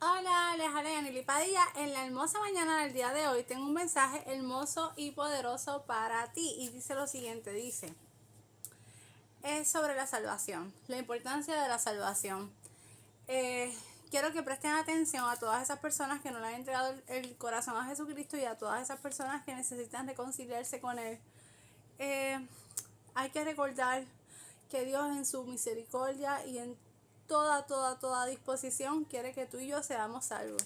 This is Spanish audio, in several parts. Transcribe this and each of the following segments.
Hola, les habla Yanely Padilla. En la hermosa mañana del día de hoy tengo un mensaje hermoso y poderoso para ti y dice lo siguiente, es sobre la salvación, la importancia de la salvación. Quiero que presten atención a todas esas personas que no le han entregado el corazón a Jesucristo y a todas esas personas que necesitan reconciliarse con Él. Hay que recordar que Dios en su misericordia y en toda disposición quiere que tú y yo seamos salvos.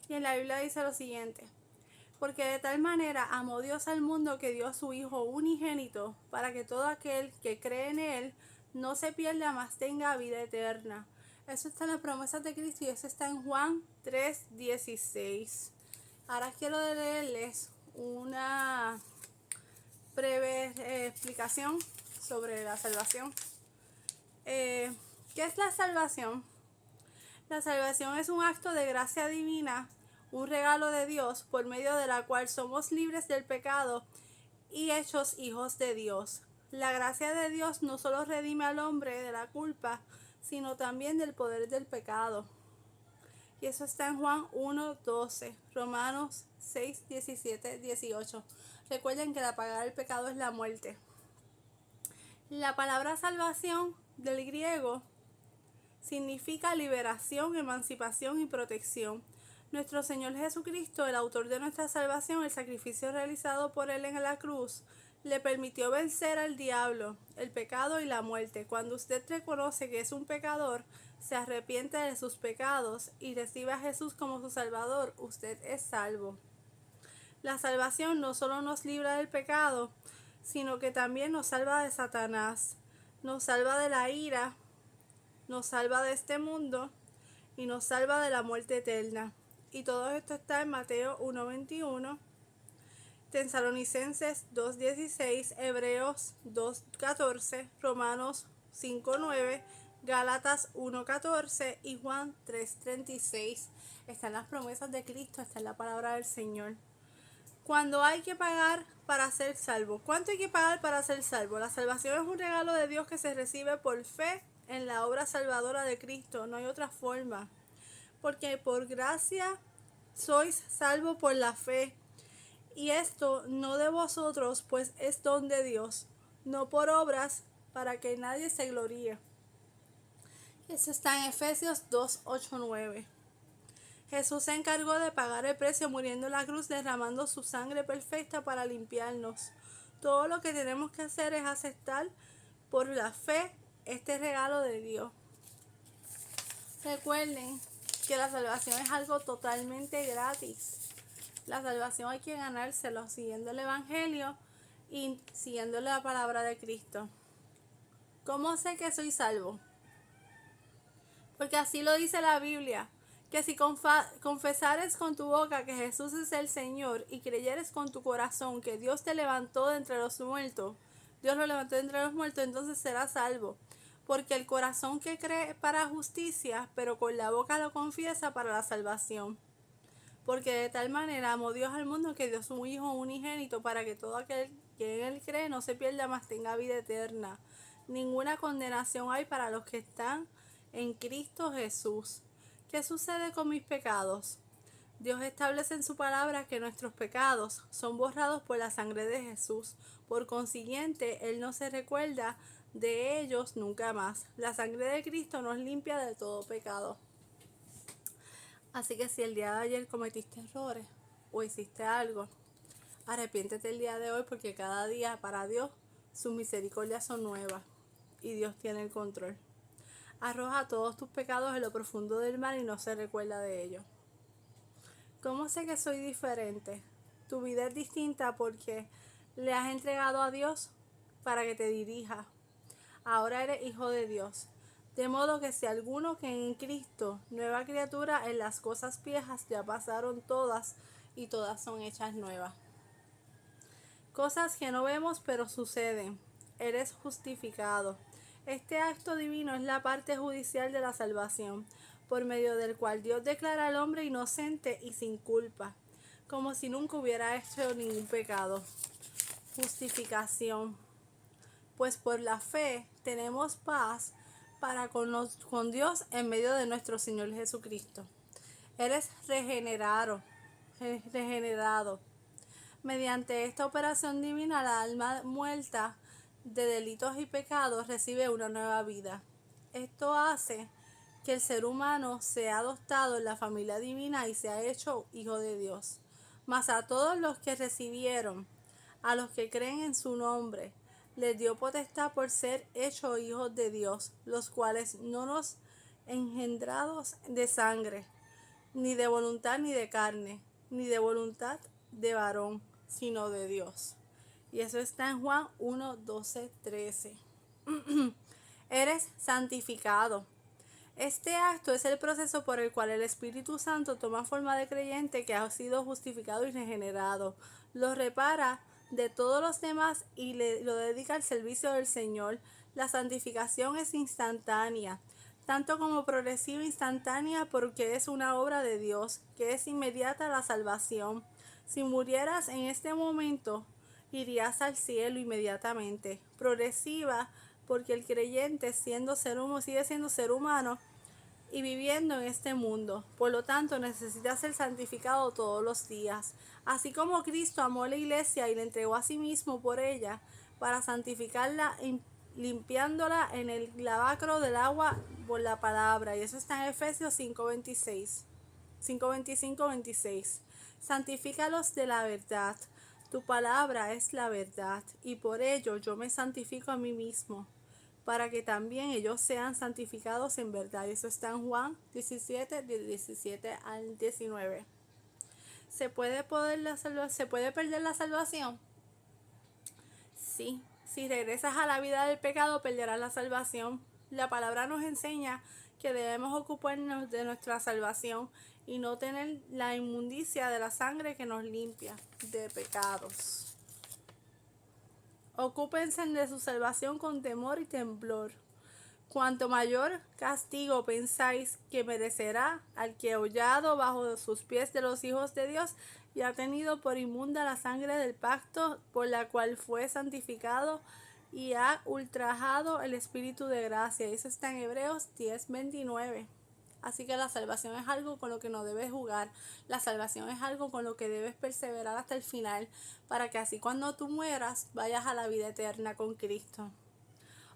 Y en la Biblia dice lo siguiente: porque de tal manera amó Dios al mundo que dio a su Hijo unigénito, para que todo aquel que cree en Él no se pierda, mas tenga vida eterna. Eso está en las promesas de Cristo y eso está en Juan 3:16. Ahora quiero leerles una breve explicación sobre la salvación. ¿Qué es la salvación? La salvación es un acto de gracia divina, un regalo de Dios por medio de la cual somos libres del pecado y hechos hijos de Dios. La gracia de Dios no solo redime al hombre de la culpa, sino también del poder del pecado. Y eso está en Juan 1:12, Romanos 6:17-18. Recuerden que la paga del pecado es la muerte. La palabra salvación del griego significa liberación, emancipación y protección. Nuestro Señor Jesucristo, el autor de nuestra salvación, el sacrificio realizado por Él en la cruz, le permitió vencer al diablo, el pecado y la muerte. Cuando usted reconoce que es un pecador, se arrepiente de sus pecados y recibe a Jesús como su Salvador, usted es salvo. La salvación no solo nos libra del pecado, sino que también nos salva de Satanás, nos salva de la ira, nos salva de este mundo y nos salva de la muerte eterna. Y todo esto está en Mateo 1:21, Tesalonicenses 2:16, Hebreos 2:14, Romanos 5:9, Gálatas 1:14 y Juan 3:36. Están las promesas de Cristo, está en la palabra del Señor. Cuando hay que pagar para ser salvo. ¿Cuánto hay que pagar para ser salvo? La salvación es un regalo de Dios que se recibe por fe en la obra salvadora de Cristo. No hay otra forma. Porque por gracia sois salvos por la fe. Y esto no de vosotros, pues es don de Dios, no por obras, para que nadie se gloríe. Eso está en Efesios 2:8-9. Jesús se encargó de pagar el precio muriendo en la cruz, derramando su sangre perfecta para limpiarnos. Todo lo que tenemos que hacer es aceptar por la fe este regalo de Dios. Recuerden que la salvación es algo totalmente gratis. La salvación hay que ganárselo siguiendo el Evangelio y siguiendo la palabra de Cristo. ¿Cómo sé que soy salvo? Porque así lo dice la Biblia, que si confesares con tu boca que Jesús es el Señor y creyeres con tu corazón que Dios te levantó de entre los muertos, Dios lo levantó de entre los muertos, entonces serás salvo. Porque el corazón que cree para justicia, pero con la boca lo confiesa para la salvación. Porque de tal manera amó Dios al mundo que dio su Hijo unigénito para que todo aquel que en Él cree no se pierda, mas tenga vida eterna. Ninguna condenación hay para los que están en Cristo Jesús. ¿Qué sucede con mis pecados? Dios establece en su palabra que nuestros pecados son borrados por la sangre de Jesús. Por consiguiente, Él no se recuerda de ellos nunca más. La sangre de Cristo nos limpia de todo pecado. Así que si el día de ayer cometiste errores o hiciste algo, arrepiéntete el día de hoy, porque cada día para Dios sus misericordias son nuevas y Dios tiene el control. Arroja todos tus pecados en lo profundo del mar y no se recuerda de ellos. ¿Cómo sé que soy diferente? Tu vida es distinta porque le has entregado a Dios para que te dirija. Ahora eres hijo de Dios. De modo que si alguno que en Cristo, nueva criatura, en las cosas viejas ya pasaron todas y todas son hechas nuevas. Cosas que no vemos pero suceden. Eres justificado. Este acto divino es la parte judicial de la salvación, por medio del cual Dios declara al hombre inocente y sin culpa, como si nunca hubiera hecho ningún pecado. Justificación. Pues por la fe tenemos paz para con Dios en medio de nuestro Señor Jesucristo. Eres regenerado. Mediante esta operación divina, la alma muerta de delitos y pecados recibe una nueva vida. Esto hace que el ser humano sea adoptado en la familia divina y sea hecho hijo de Dios. Mas a todos los que recibieron, a los que creen en su nombre, les dio potestad por ser hechos hijos de Dios, los cuales no nos engendrados de sangre, ni de voluntad ni de carne, ni de voluntad de varón, sino de Dios. Y eso está en Juan 1, 12, 13. Eres santificado. Este acto es el proceso por el cual el Espíritu Santo toma forma de creyente que ha sido justificado y regenerado. Lo repara de todos los demás y lo dedica al servicio del Señor. La santificación es instantánea, tanto como progresiva instantánea, porque es una obra de Dios, que es inmediata a la salvación. Si murieras en este momento, irías al cielo inmediatamente. Progresiva, porque el creyente sigue siendo ser humano y viviendo en este mundo. Por lo tanto, necesita ser santificado todos los días. Así como Cristo amó a la iglesia y le entregó a sí mismo por ella, para santificarla, limpiándola en el lavacro del agua por la palabra. Y eso está en Efesios 5:25-26. Santifícalos de la verdad. Tu palabra es la verdad, y por ello yo me santifico a mí mismo, para que también ellos sean santificados en verdad. Eso está en Juan 17, del 17 al 19. ¿Se puede perder la salvación? Sí. Si regresas a la vida del pecado, perderás la salvación. La palabra nos enseña que debemos ocuparnos de nuestra salvación y no tener la inmundicia de la sangre que nos limpia de pecados. Ocúpense de su salvación con temor y temblor. Cuanto mayor castigo pensáis que merecerá al que hollado bajo sus pies de los hijos de Dios y ha tenido por inmunda la sangre del pacto por la cual fue santificado y ha ultrajado el Espíritu de gracia. Eso está en Hebreos 10:29. Así que la salvación es algo con lo que no debes jugar. La salvación es algo con lo que debes perseverar hasta el final, para que así cuando tú mueras vayas a la vida eterna con Cristo.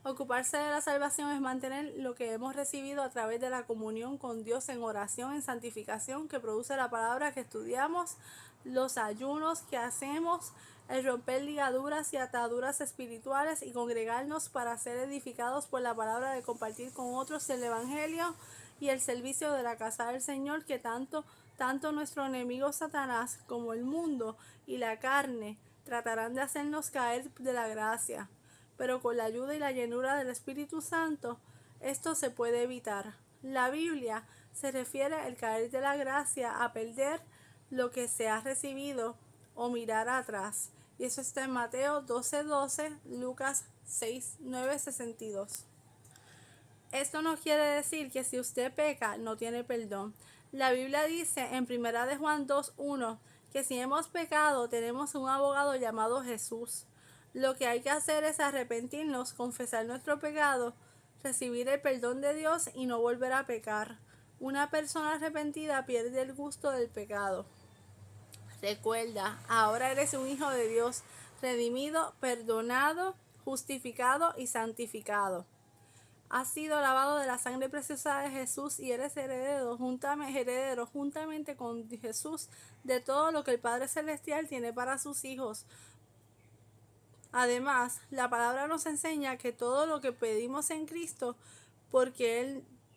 Ocuparse de la salvación es mantener lo que hemos recibido a través de la comunión con Dios en oración, en santificación, que produce la palabra que estudiamos, los ayunos que hacemos, el romper ligaduras y ataduras espirituales y congregarnos para ser edificados por la palabra, de compartir con otros el Evangelio y el servicio de la casa del Señor, que tanto nuestro enemigo Satanás como el mundo y la carne tratarán de hacernos caer de la gracia. Pero con la ayuda y la llenura del Espíritu Santo, esto se puede evitar. La Biblia se refiere al caer de la gracia a perder lo que se ha recibido o mirar atrás. Y eso está en Mateo 12:12, Lucas 6:9-62. Esto no quiere decir que si usted peca no tiene perdón. La Biblia dice en 1 de Juan 2:1 que si hemos pecado tenemos un abogado llamado Jesús. Lo que hay que hacer es arrepentirnos, confesar nuestro pecado, recibir el perdón de Dios y no volver a pecar. Una persona arrepentida pierde el gusto del pecado. Recuerda, ahora eres un hijo de Dios, redimido, perdonado, justificado y santificado. Has sido lavado de la sangre preciosa de Jesús y eres heredero juntamente con Jesús de todo lo que el Padre Celestial tiene para sus hijos. Además, la palabra nos enseña que todo lo que pedimos en Cristo,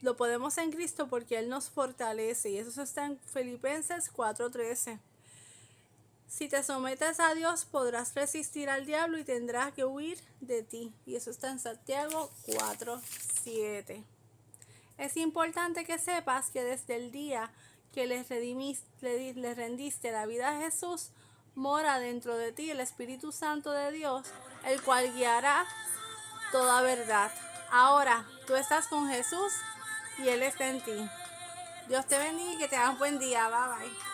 lo podemos en Cristo porque Él nos fortalece. Y eso está en Filipenses 4:13. Si te sometes a Dios, podrás resistir al diablo y tendrás que huir de ti. Y eso está en Santiago 4:7. Es importante que sepas que desde el día que le rendiste la vida a Jesús, mora dentro de ti el Espíritu Santo de Dios, el cual guiará toda verdad. Ahora, tú estás con Jesús y Él está en ti. Dios te bendiga y que tengas buen día. Bye bye.